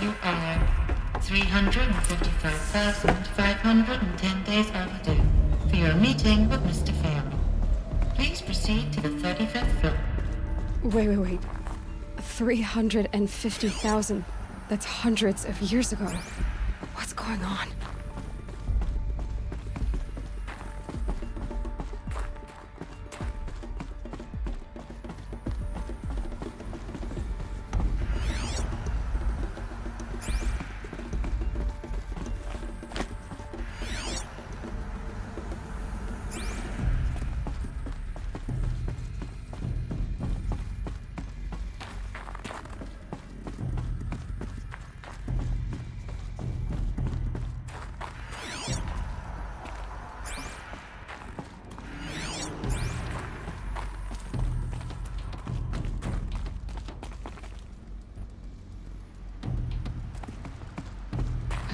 You are 355,510 days overdue for your meeting with Mr. Fairley. Please proceed to the 35th floor. Wait. 350,000. That's hundreds of years ago. What's going on?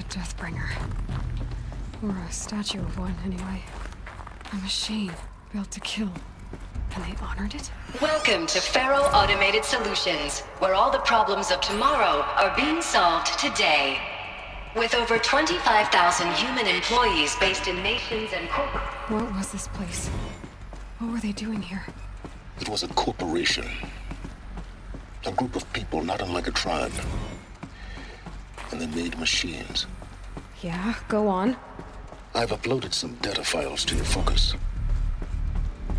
Deathbringer. Or a statue of one, anyway. A machine built to kill. And they honored it? Welcome to Faro Automated Solutions, where all the problems of tomorrow are being solved today. With over 25,000 human employees based in nations and corporate... What was this place? What were they doing here? It was a corporation. A group of people not unlike a tribe. And they made machines. Yeah, go on. I've uploaded some data files to your focus.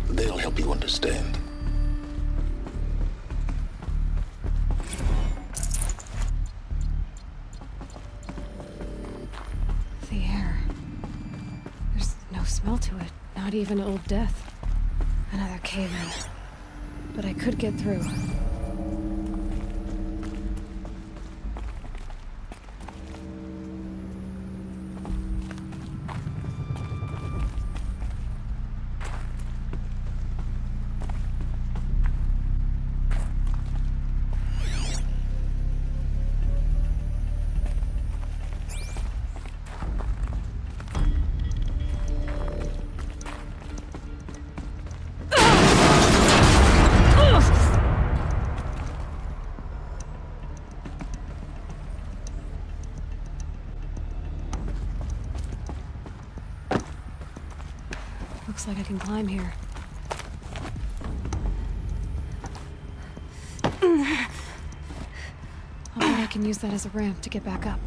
They'll help you understand. The air. There's no smell to it. Not even Old Death. Another cave-in. But I could get through. Looks like I can climb here. I'll bet I can use that as a ramp to get back up.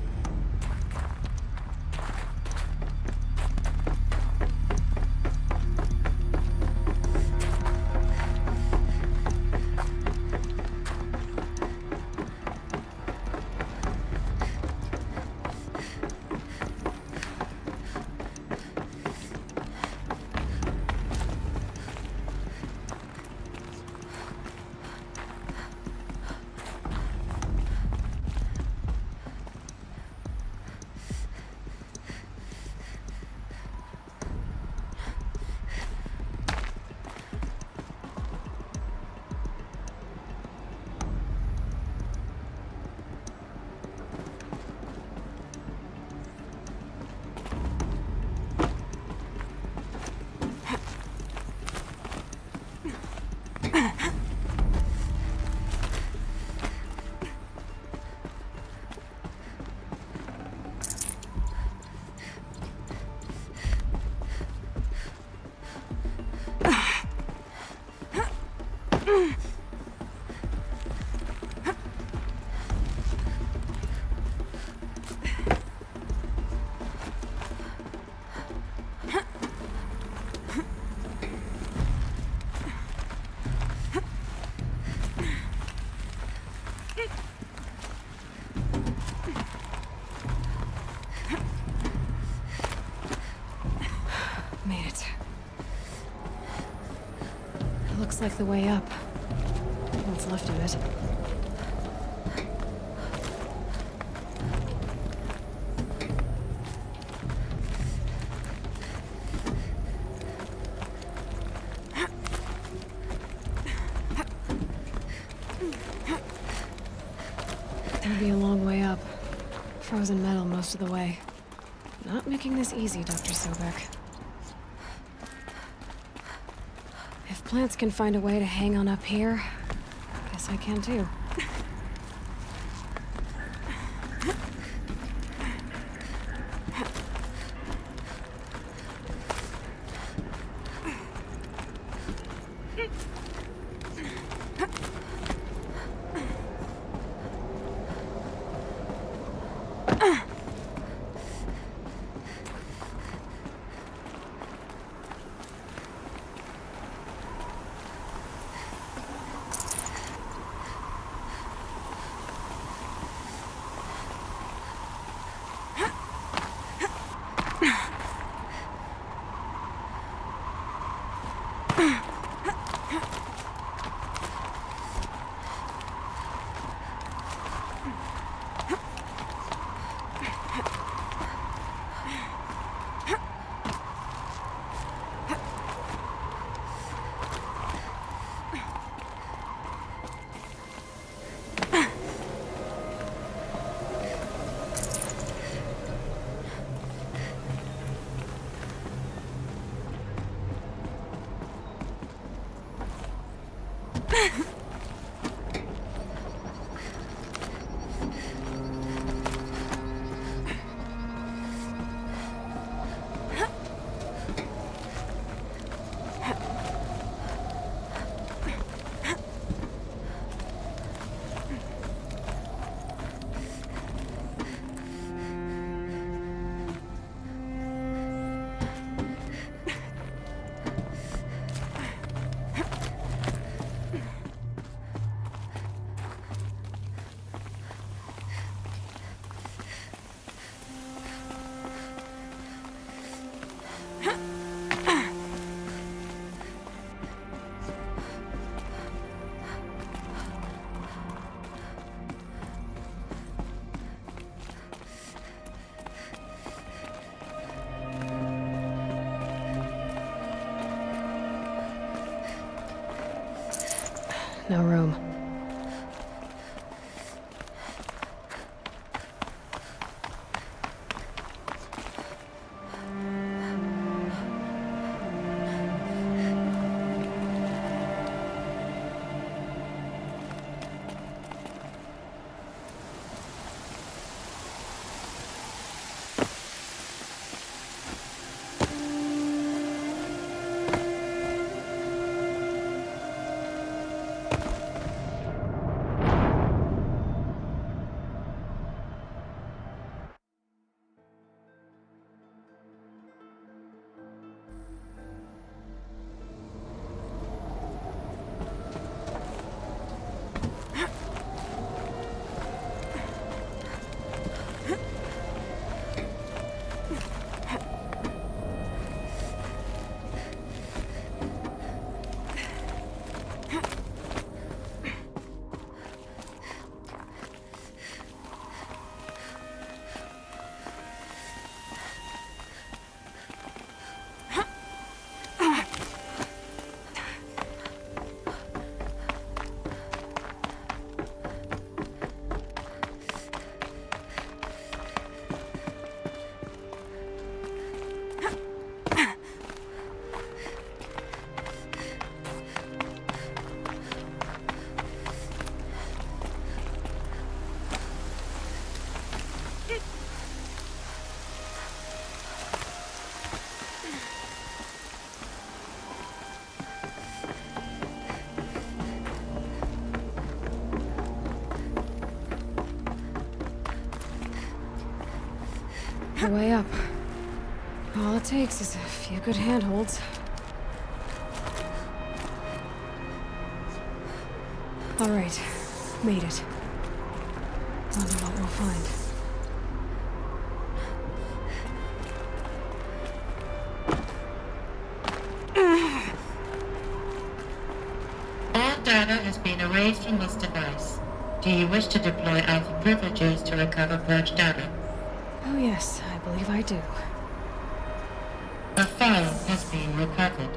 Made it. It looks like the way up. What's left of it. Gonna be a long way up. Frozen metal most of the way. Not making this easy, Dr. Sobek. If plants can find a way to hang on up here, guess I can too. No room. The way up. All it takes is a few good handholds. All right, made it. Wonder what we'll find. All data has been erased from this device. Do you wish to deploy alpha privileges to recover purged data? Oh yes, I believe I do. A file has been recovered.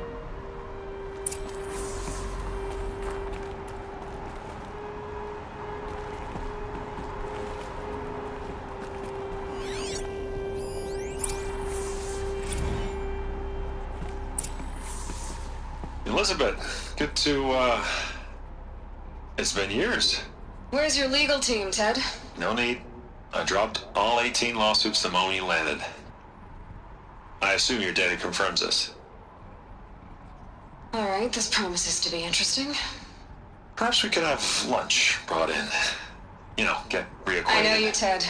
Elizabeth, good to, it's been years. Where's your legal team, Ted? No need. I dropped all 18 lawsuits the moment you landed. I assume your data confirms this. All right, this promises to be interesting. Perhaps we could have lunch brought in. You know, get reacquainted. I know you, Ted.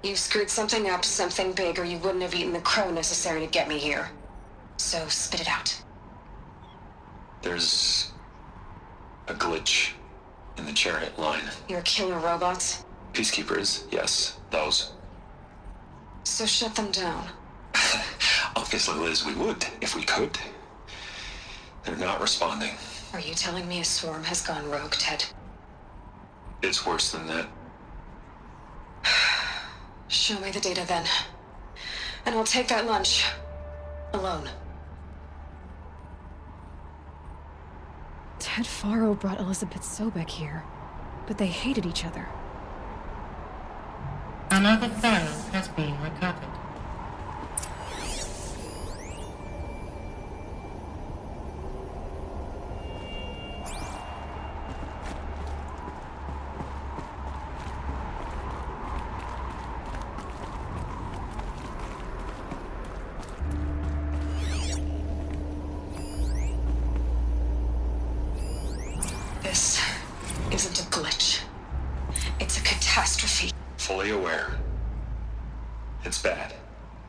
You've screwed something up, something big, or you wouldn't have eaten the crow necessary to get me here. So spit it out. There's a glitch in the chariot line. Your killer robots? Peacekeepers, yes, those. So shut them down. Obviously, Liz, we would, if we could. They're not responding. Are you telling me a swarm has gone rogue, Ted? It's worse than that. Show me the data then. And I'll take that lunch. Alone. Ted Faro brought Elizabeth Sobek here, but they hated each other. Another file has been recovered. fully aware. It's bad.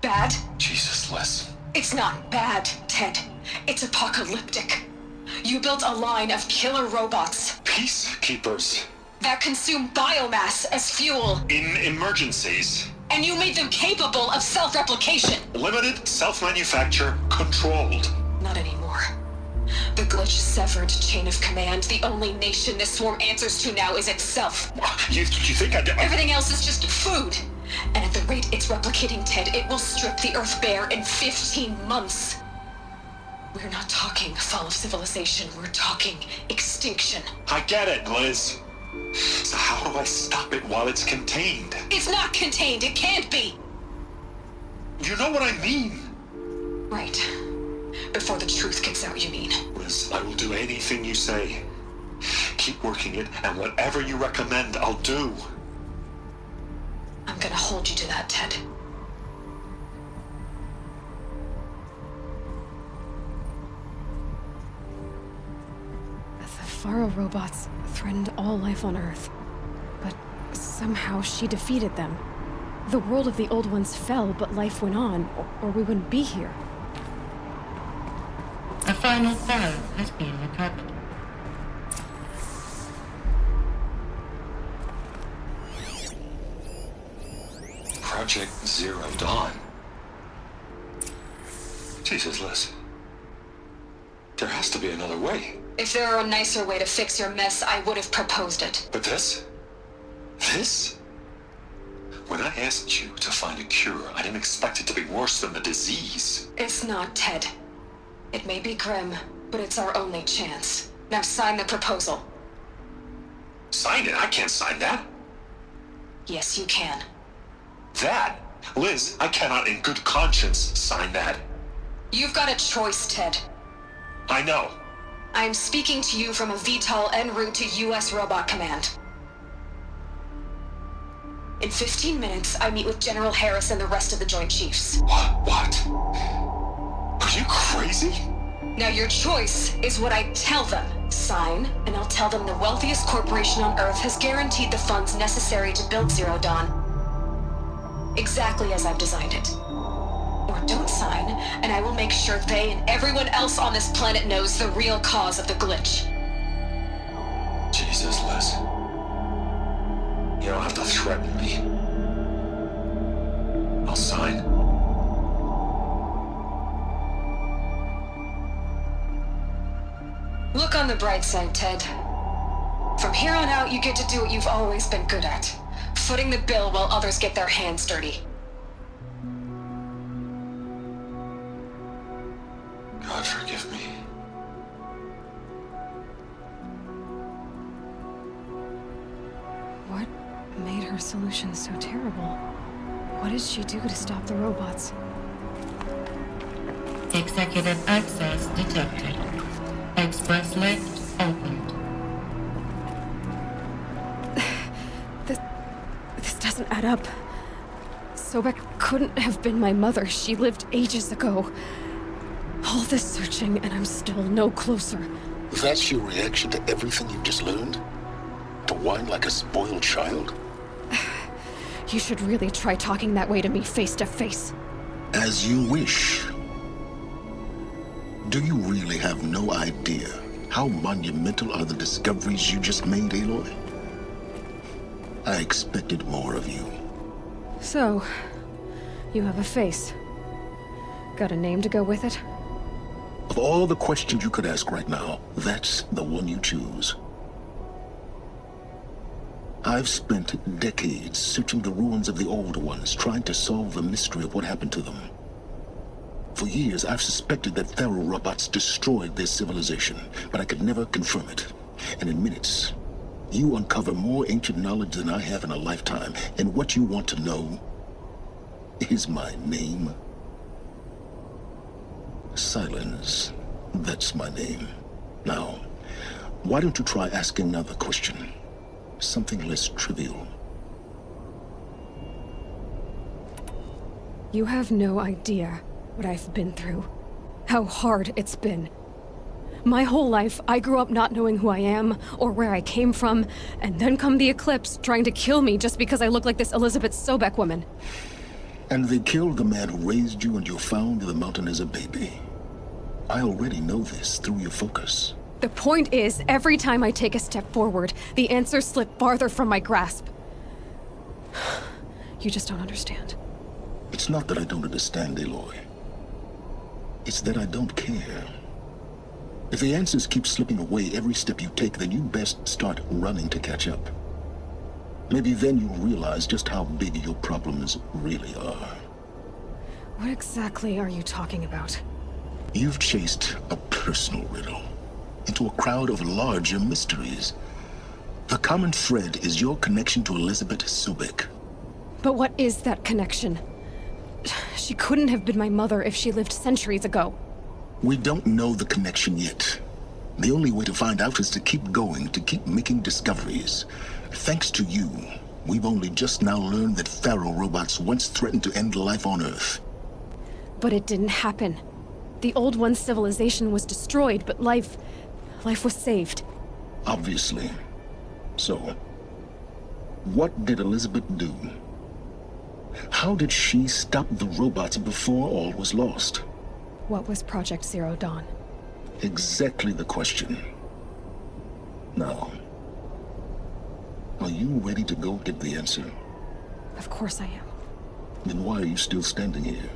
Bad? Jesus, Liz. It's not bad, Ted. It's apocalyptic. You built a line of killer robots Peacekeepers. that consume biomass as fuel, In emergencies. and you made them capable of self-replication. Limited, self-manufacture, controlled. Not anymore. The glitch severed chain of command. The only nation this swarm answers to now is itself. You think Everything else is just food. And at the rate it's replicating, Ted, it will strip the Earth bare in 15 months. We're not talking fall of civilization. We're talking extinction. I get it, Liz. So how do I stop it while it's contained? It's not contained. It can't be. You know what I mean? Right. Before the truth gets out, you mean? Liz, I will do anything you say. Keep working it, and whatever you recommend, I'll do. I'm gonna hold you to that, Ted. The Faro robots threatened all life on Earth. But somehow she defeated them. The world of the old ones fell, but life went on, or we wouldn't be here. A final file has been recovered. Project Zero Dawn. Jesus, Liz. There has to be another way. If there were a nicer way to fix your mess, I would have proposed it. But this? This? When I asked you to find a cure, I didn't expect it to be worse than the disease. It's not, Ted. It may be grim, but it's our only chance. Now sign the proposal. Sign it? I can't sign that. Yes, you can. That? Liz, I cannot in good conscience sign that. You've got a choice, Ted. I know. I'm speaking to you from a VTOL en route to U.S. Robot Command. In 15 minutes, I meet with General Harris and the rest of the Joint Chiefs. What? Are you crazy? Now your choice is what I tell them. Sign, and I'll tell them the wealthiest corporation on Earth has guaranteed the funds necessary to build Zero Dawn. Exactly as I've designed it. Or don't sign, and I will make sure they and everyone else on this planet knows the real cause of the glitch. Jesus, Liz. You don't have to threaten me. I'll sign. Look on the bright side, Ted. From here on out, you get to do what you've always been good at. Footing the bill while others get their hands dirty. God forgive me. What made her solution so terrible? What did she do to stop the robots? Executive access detected. Express lift opened. This doesn't add up. Sobek couldn't have been my mother. She lived ages ago. All this searching, and I'm still no closer. That's your reaction to everything you've just learned? To whine like a spoiled child? You should really try talking that way to me face to face. As you wish. Do you really have no idea how monumental are the discoveries you just made, Aloy? I expected more of you. So, you have a face. Got a name to go with it? Of all the questions you could ask right now, that's the one you choose. I've spent decades searching the ruins of the older ones, trying to solve the mystery of what happened to them. For years, I've suspected that Faro robots destroyed their civilization, but I could never confirm it. And in minutes, you uncover more ancient knowledge than I have in a lifetime, and what you want to know is my name. Silence. That's my name. Now, why don't you try asking another question? Something less trivial. You have no idea what I've been through. How hard it's been. My whole life, I grew up not knowing who I am or where I came from, and then come the Eclipse trying to kill me just because I look like this Elizabeth Sobek woman. And they killed the man who raised you and you found in the mountain as a baby. I already know this through your focus. The point is, every time I take a step forward, the answers slip farther from my grasp. You just don't understand. It's not that I don't understand, Aloy. It's that I don't care. If the answers keep slipping away every step you take, then you best start running to catch up. Maybe then you'll realize just how big your problems really are. What exactly are you talking about? You've chased a personal riddle into a crowd of larger mysteries. The common thread is your connection to Elizabeth Sobek. But what is that connection? She couldn't have been my mother if she lived centuries ago. We don't know the connection yet. The only way to find out is to keep going, to keep making discoveries. Thanks to you, we've only just now learned that Faro robots once threatened to end life on Earth. But it didn't happen. The Old One's civilization was destroyed, but life was saved. Obviously. So, what did Elizabeth do? How did she stop the robots before all was lost? What was Project Zero Dawn? Exactly the question. Now, are you ready to go get the answer? Of course I am. Then why are you still standing here?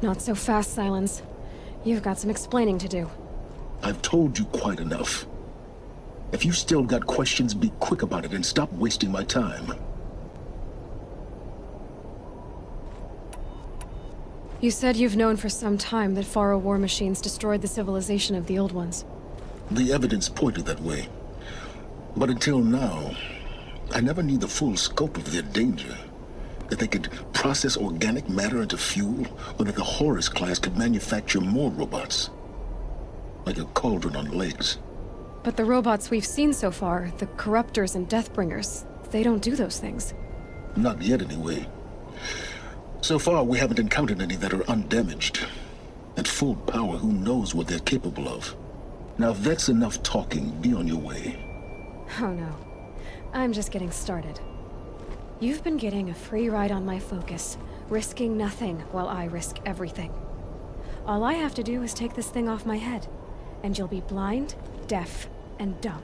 Not so fast, Silence. You've got some explaining to do. I've told you quite enough. If you still got questions, be quick about it and stop wasting my time. You said you've known for some time that Faro war machines destroyed the civilization of the Old Ones. The evidence pointed that way. But until now, I never knew the full scope of their danger. That they could process organic matter into fuel, or that the Horus class could manufacture more robots. Like a cauldron on legs. But the robots we've seen so far, the Corruptors and Deathbringers, they don't do those things. Not yet, anyway. So far, we haven't encountered any that are undamaged. At full power, who knows what they're capable of? Now, if that's enough talking, be on your way. Oh no. I'm just getting started. You've been getting a free ride on my focus, risking nothing while I risk everything. All I have to do is take this thing off my head, and you'll be blind, deaf, and dumb.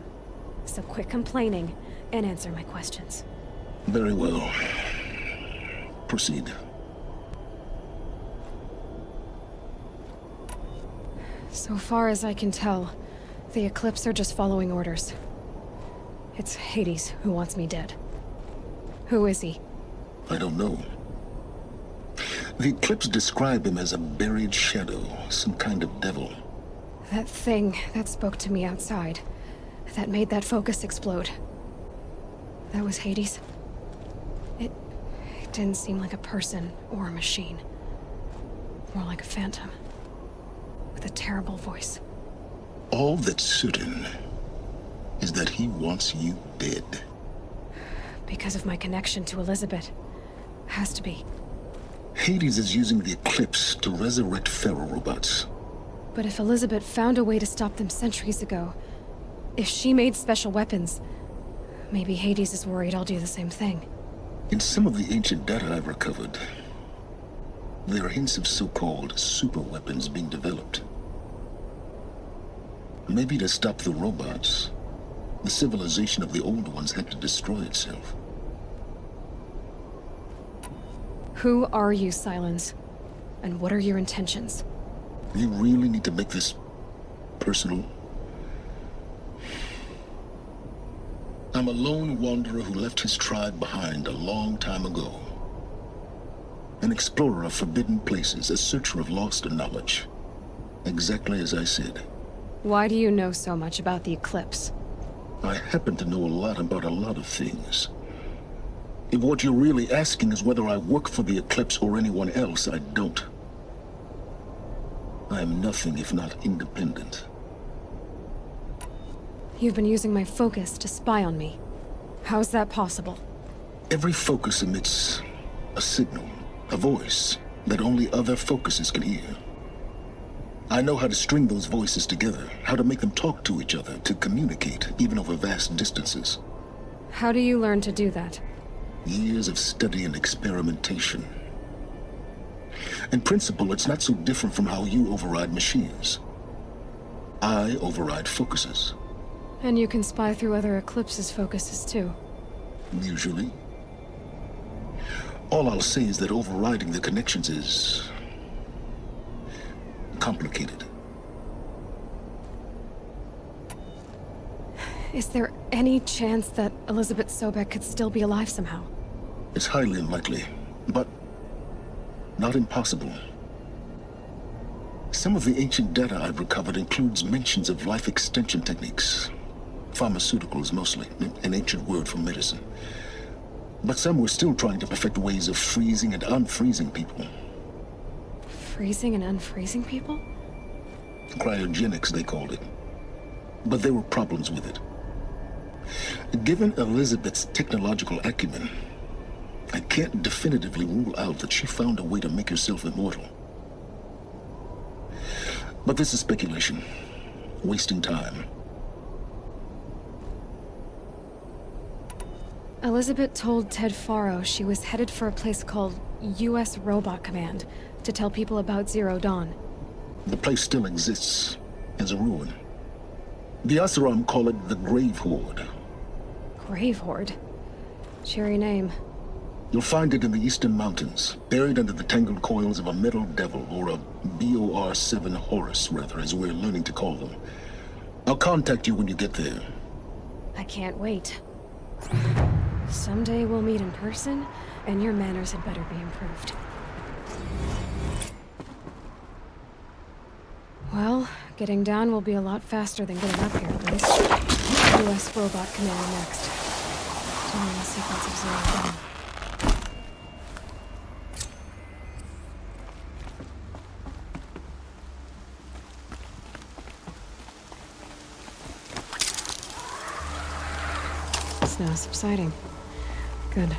So quit complaining and answer my questions. Very well. Proceed. So far as I can tell, the Eclipse are just following orders. It's Hades who wants me dead. Who is he? I don't know. The Eclipse describe him as a buried shadow, some kind of devil. That thing that spoke to me outside, that made that focus explode. That was Hades. It didn't seem like a person or a machine. More like a phantom. With a terrible voice. All that's certain is that he wants you dead. Because of my connection to Elizabeth. Has to be. Hades is using the Eclipse to resurrect Faro robots. But if Elizabeth found a way to stop them centuries ago, if she made special weapons, maybe Hades is worried I'll do the same thing. In some of the ancient data I've recovered, there are hints of so-called super weapons being developed. Maybe to stop the robots, the civilization of the Old Ones had to destroy itself. Who are you, Silence? And what are your intentions? You really need to make this personal? I'm a lone wanderer who left his tribe behind a long time ago. An explorer of forbidden places, a searcher of lost knowledge. Exactly as I said. Why do you know so much about the Eclipse? I happen to know a lot about a lot of things. If what you're really asking is whether I work for the Eclipse or anyone else, I don't. I am nothing if not independent. You've been using my focus to spy on me. How's that possible? Every focus emits a signal, a voice that only other focuses can hear. I know how to string those voices together, how to make them talk to each other, to communicate, even over vast distances. How do you learn to do that? Years of study and experimentation. In principle, it's not so different from how you override machines. I override focuses. And you can spy through other Eclipse's focuses too. Usually. All I'll say is that overriding the connections is complicated. Is there any chance that Elizabeth Sobek could still be alive somehow? It's highly unlikely, but not impossible. Some of the ancient data I've recovered includes mentions of life extension techniques. Pharmaceuticals, mostly, an ancient word for medicine. But some were still trying to perfect ways of freezing and unfreezing people. Freezing and unfreezing people? Cryogenics, they called it. But there were problems with it. Given Elizabeth's technological acumen, I can't definitively rule out that she found a way to make herself immortal. But this is speculation. Wasting time. Elizabeth told Ted Faro she was headed for a place called U.S. Robot Command to tell people about Zero Dawn. The place still exists as a ruin. The Oseram call it the Grave Horde. Grave Horde? Cheery name. You'll find it in the Eastern Mountains, buried under the tangled coils of a metal devil, or a BOR-7 Horus, rather, as we're learning to call them. I'll contact you when you get there. I can't wait. Someday we'll meet in person, and your manners had better be improved. Well, getting down will be a lot faster than getting up here, at least. U.S. Robot Command next. Following the sequence of Zero Dawn. It's now subsiding. Good.